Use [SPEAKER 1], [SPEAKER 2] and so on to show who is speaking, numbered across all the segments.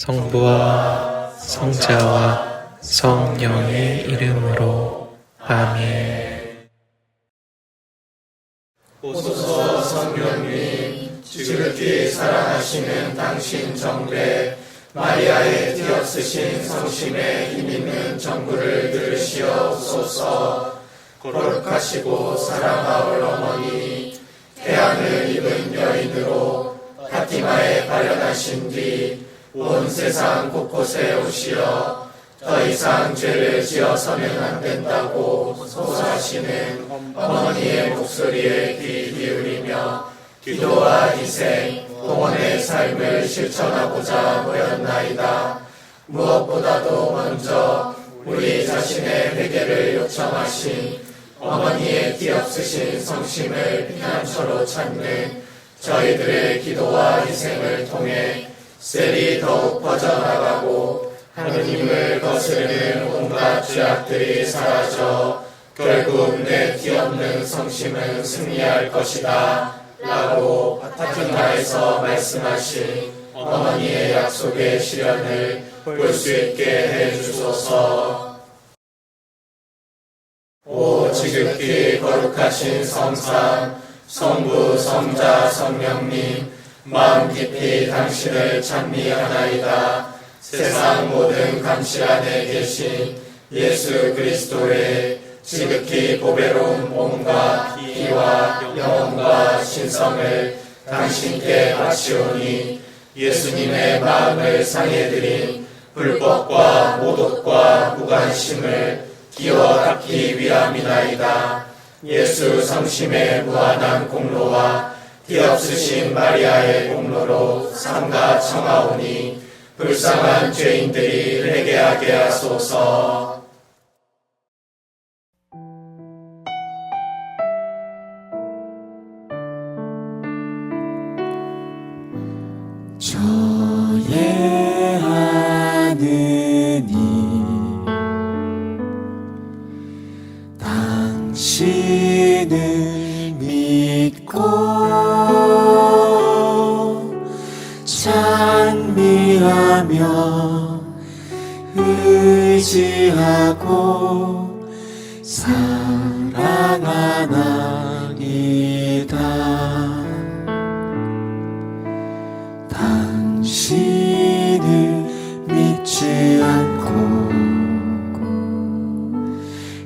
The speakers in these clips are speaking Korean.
[SPEAKER 1] 성부와 성자와 성령의 이름으로 아멘.
[SPEAKER 2] 오소서 성령님, 지극히 사랑하시는 당신 정배 마리아의 뒤엎으신 성심에 힘있는 정부를 들으시옵소서. 거룩하시고 사랑하올 어머니, 태양을 입은 여인으로 파티마에 발현하신 뒤 온 세상 곳곳에 오시어 더 이상 죄를 지어서는 안 된다고 호소하시는 어머니의 목소리에 귀 기울이며 기도와 희생, 동원의 삶을 실천하고자 모였나이다. 무엇보다도 먼저 우리 자신의 회개를 요청하신 어머니의 뒤엎으신 성심을 피난처로 찾는 저희들의 기도와 희생을 통해 셀이 더욱 퍼져나가고 하느님을 거스르는 온갖 죄악들이 사라져 결국 내 뒤엎는 성심은 승리할 것이다 라고 파티마에서 말씀하신 어머니의 약속의 실현을 볼 수 있게 해주소서. 오 지극히 거룩하신 성삼, 성부, 성자, 성령님, 마음 깊이 당신을 찬미하나이다. 세상 모든 감시 안에 계신 예수 그리스도의 지극히 보배로운 몸과 피와 영혼과 신성을 당신께 바치오니 예수님의 마음을 상해드린 불법과 모독과 무관심을 기워 닦기 위함이나이다. 예수 성심의 무한한 공로와 뒤엎으신 마리아의 공로로 삼가 청하오니 불쌍한 죄인들이 회개하게 하소서.
[SPEAKER 3] 저의 하느님, 당신을 믿고 찬미하며 의지하고 사랑하나이다. 당신을 믿지 않고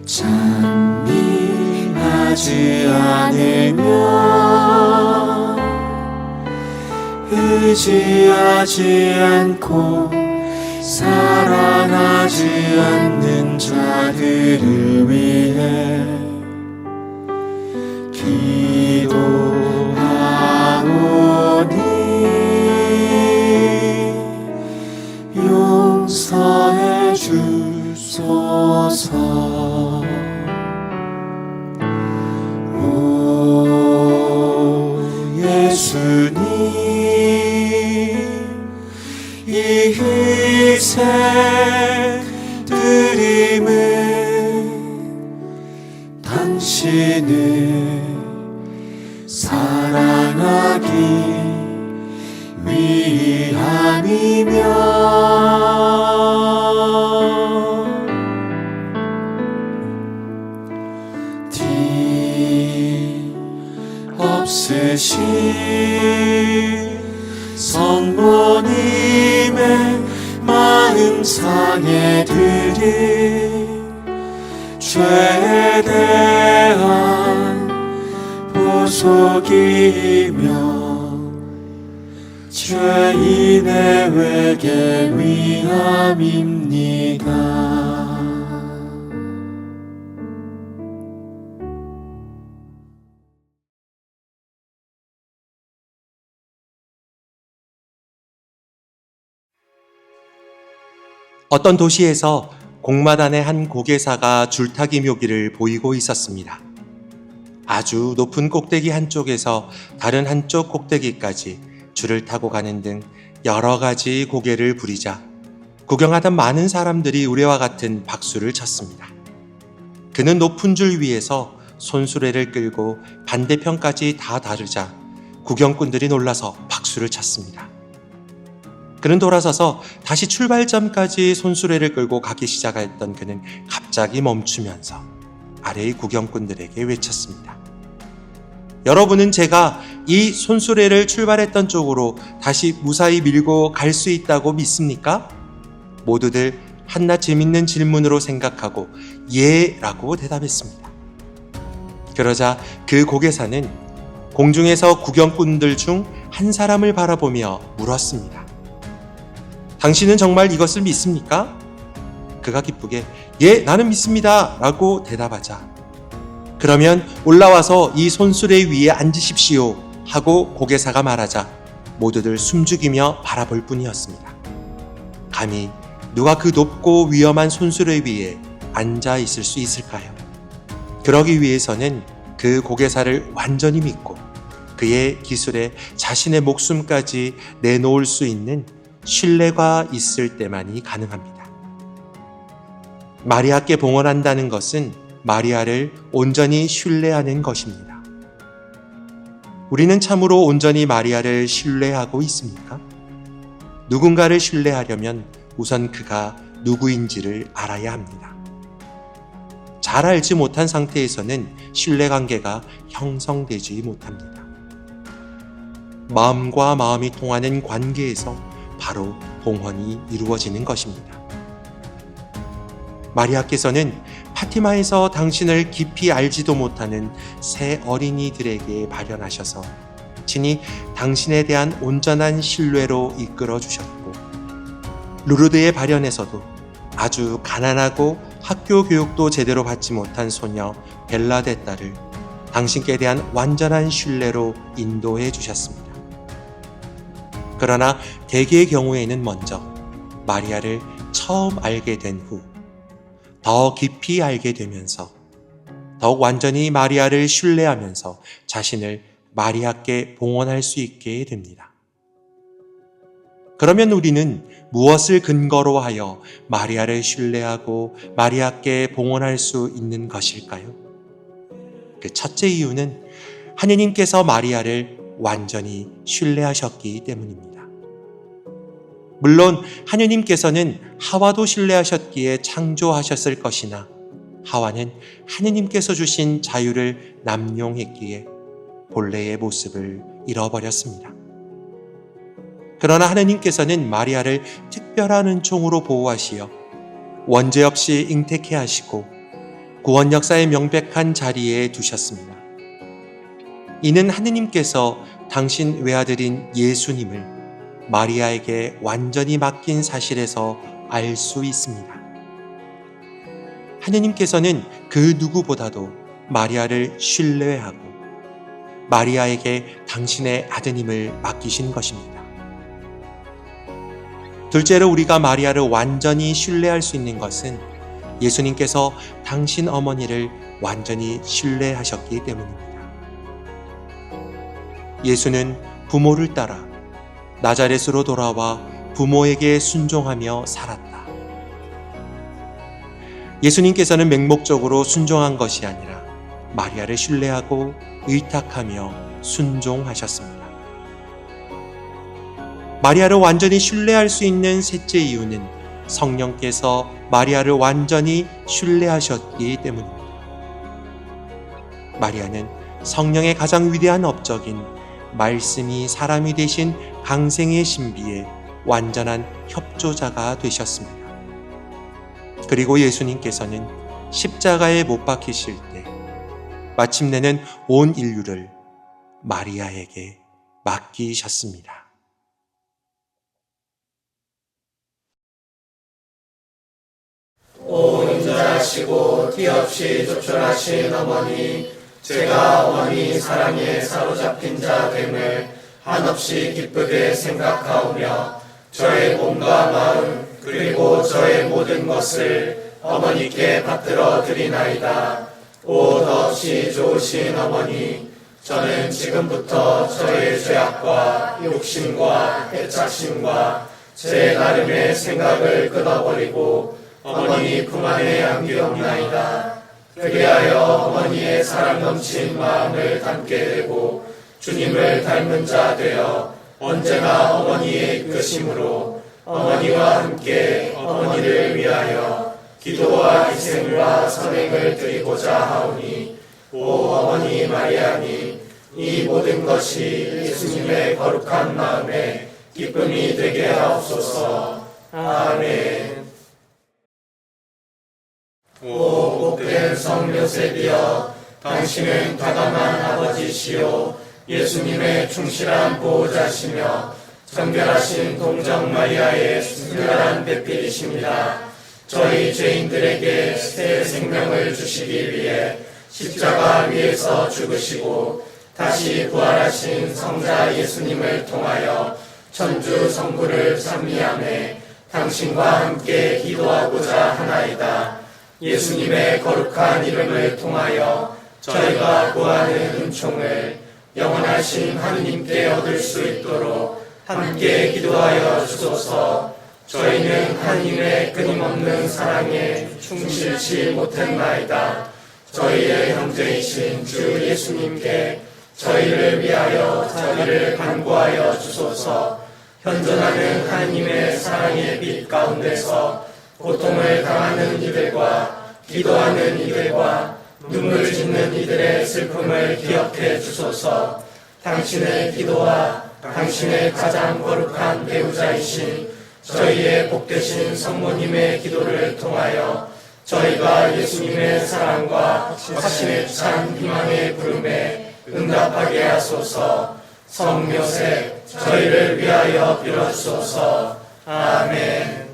[SPEAKER 3] 찬미하지 않으면 의지하지 않고 사랑하지 않는 자들을 위해 기도하오니 용서해 주소서. 오 예수님, 이 희생 드림은 당신을 사랑하기 위함이며 뒤엎으신 성모님의 마음 상해드린 죄에 대한 보속이며 죄인의 회개 위함입니다.
[SPEAKER 4] 어떤 도시에서 공마단의 한 고개사가 줄타기 묘기를 보이고 있었습니다. 아주 높은 꼭대기 한쪽에서 다른 한쪽 꼭대기까지 줄을 타고 가는 등 여러 가지 고개를 부리자 구경하던 많은 사람들이 우리와 같은 박수를 쳤습니다. 그는 높은 줄 위에서 손수레를 끌고 반대편까지 다 다르자 구경꾼들이 놀라서 박수를 쳤습니다. 그는 돌아서서 다시 출발점까지 손수레를 끌고 가기 시작했던 그는 갑자기 멈추면서 아래의 구경꾼들에게 외쳤습니다. 여러분은 제가 이 손수레를 출발했던 쪽으로 다시 무사히 밀고 갈 수 있다고 믿습니까? 모두들 한낱 재밌는 질문으로 생각하고 예 라고 대답했습니다. 그러자 그 고개사는 공중에서 구경꾼들 중 한 사람을 바라보며 물었습니다. 당신은 정말 이것을 믿습니까? 그가 기쁘게 예, 나는 믿습니다 라고 대답하자 그러면 올라와서 이 손수레 위에 앉으십시오 하고 고개사가 말하자 모두들 숨죽이며 바라볼 뿐이었습니다. 감히 누가 그 높고 위험한 손수레 위에 앉아 있을 수 있을까요? 그러기 위해서는 그 고개사를 완전히 믿고 그의 기술에 자신의 목숨까지 내놓을 수 있는 신뢰가 있을 때만이 가능합니다. 마리아께 봉헌한다는 것은 마리아를 온전히 신뢰하는 것입니다. 우리는 참으로 온전히 마리아를 신뢰하고 있습니까? 누군가를 신뢰하려면 우선 그가 누구인지를 알아야 합니다. 잘 알지 못한 상태에서는 신뢰관계가 형성되지 못합니다. 마음과 마음이 통하는 관계에서 바로 봉헌이 이루어지는 것입니다. 마리아께서는 파티마에서 당신을 깊이 알지도 못하는 새 어린이들에게 발현하셔서 친히 당신에 대한 온전한 신뢰로 이끌어 주셨고 루르드의 발현에서도 아주 가난하고 학교 교육도 제대로 받지 못한 소녀 벨라데따를 당신께 대한 완전한 신뢰로 인도해 주셨습니다. 그러나 대개의 경우에는 먼저 마리아를 처음 알게 된 후 더 깊이 알게 되면서 더욱 완전히 마리아를 신뢰하면서 자신을 마리아께 봉헌할 수 있게 됩니다. 그러면 우리는 무엇을 근거로 하여 마리아를 신뢰하고 마리아께 봉헌할 수 있는 것일까요? 그 첫째 이유는 하느님께서 마리아를 완전히 신뢰하셨기 때문입니다. 물론 하느님께서는 하와도 신뢰하셨기에 창조하셨을 것이나 하와는 하느님께서 주신 자유를 남용했기에 본래의 모습을 잃어버렸습니다. 그러나 하느님께서는 마리아를 특별한 은총으로 보호하시어 원죄 없이 잉태케 하시고 구원 역사의 명백한 자리에 두셨습니다. 이는 하느님께서 당신 외아들인 예수님을 마리아에게 완전히 맡긴 사실에서 알 수 있습니다. 하느님께서는 그 누구보다도 마리아를 신뢰하고 마리아에게 당신의 아드님을 맡기신 것입니다. 둘째로 우리가 마리아를 완전히 신뢰할 수 있는 것은 예수님께서 당신 어머니를 완전히 신뢰하셨기 때문입니다. 예수는 부모를 따라 나자렛으로 돌아와 부모에게 순종하며 살았다. 예수님께서는 맹목적으로 순종한 것이 아니라 마리아를 신뢰하고 의탁하며 순종하셨습니다. 마리아를 완전히 신뢰할 수 있는 셋째 이유는 성령께서 마리아를 완전히 신뢰하셨기 때문입니다. 마리아는 성령의 가장 위대한 업적인 말씀이 사람이 되신 강생의 신비에 완전한 협조자가 되셨습니다. 그리고 예수님께서는 십자가에 못 박히실 때 마침내는 온 인류를 마리아에게 맡기셨습니다.
[SPEAKER 2] 오 인자하시고 티없이 조촐하신 어머니, 제가 어머니 사랑에 사로잡힌 자 됨을 한없이 기쁘게 생각하오며 저의 몸과 마음 그리고 저의 모든 것을 어머니께 받들어 드리나이다. 오 더없이 좋으신 어머니, 저는 지금부터 저의 죄악과 욕심과 애착심과 제 나름의 생각을 끊어버리고 어머니 품 안에 안기옵나이다. 그리하여 어머니의 사랑 넘친 마음을 담게 되고 주님을 닮은 자 되어 언제나 어머니의 이끄심으로 어머니와 함께 어머니를 위하여 기도와 희생과 선행을 드리고자 하오니 오 어머니 마리아님 이 모든 것이 예수님의 거룩한 마음에 기쁨이 되게 하옵소서. 아멘. 오 복된 성 요셉이여 당신은 다감한 아버지시요 예수님의 충실한 보호자시며 정결하신 동정 마리아의 순결한 배필이십니다. 저희 죄인들에게 새 생명을 주시기 위해 십자가 위에서 죽으시고 다시 부활하신 성자 예수님을 통하여 천주 성부를 찬미하며 당신과 함께 기도하고자 하나이다. 예수님의 거룩한 이름을 통하여 저희가 구하는 은총을 영원하신 하느님께 얻을 수 있도록 함께 기도하여 주소서. 저희는 하느님의 끊임없는 사랑에 충실치 못했나이다. 저희의 형제이신 주 예수님께 저희를 위하여 자비를 간구하여 주소서. 현존하는 하느님의 사랑의 빛 가운데서 고통을 당하는 이들과 기도하는 이들과 눈물 짓는 이들의 슬픔을 기억해 주소서. 당신의 기도와 당신의 가장 거룩한 배우자이신 저희의 복되신 성모님의 기도를 통하여 저희가 예수님의 사랑과 확신에 찬 희망의 부름에 응답하게 하소서. 성 요셉 저희를 위하여 빌어주소서. 아멘.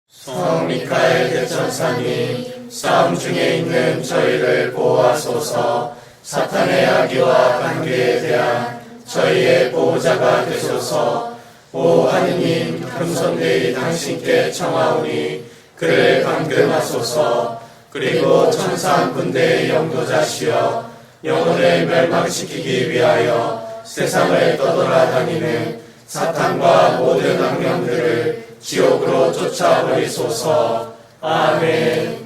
[SPEAKER 2] 성 미카엘 대천사님 싸움 중에 있는 저희를 보호하소서. 사탄의 악의와 관계에 대한 저희의 보호자가 되소서. 오 하느님 금손되이 당신께 청하오니 그를 감금하소서. 그리고 천상 군대의 영도자시여 영혼을 멸망시키기 위하여 세상을 떠돌아다니는 사탄과 모든 악령들을 지옥으로 쫓아버리소서. 아멘.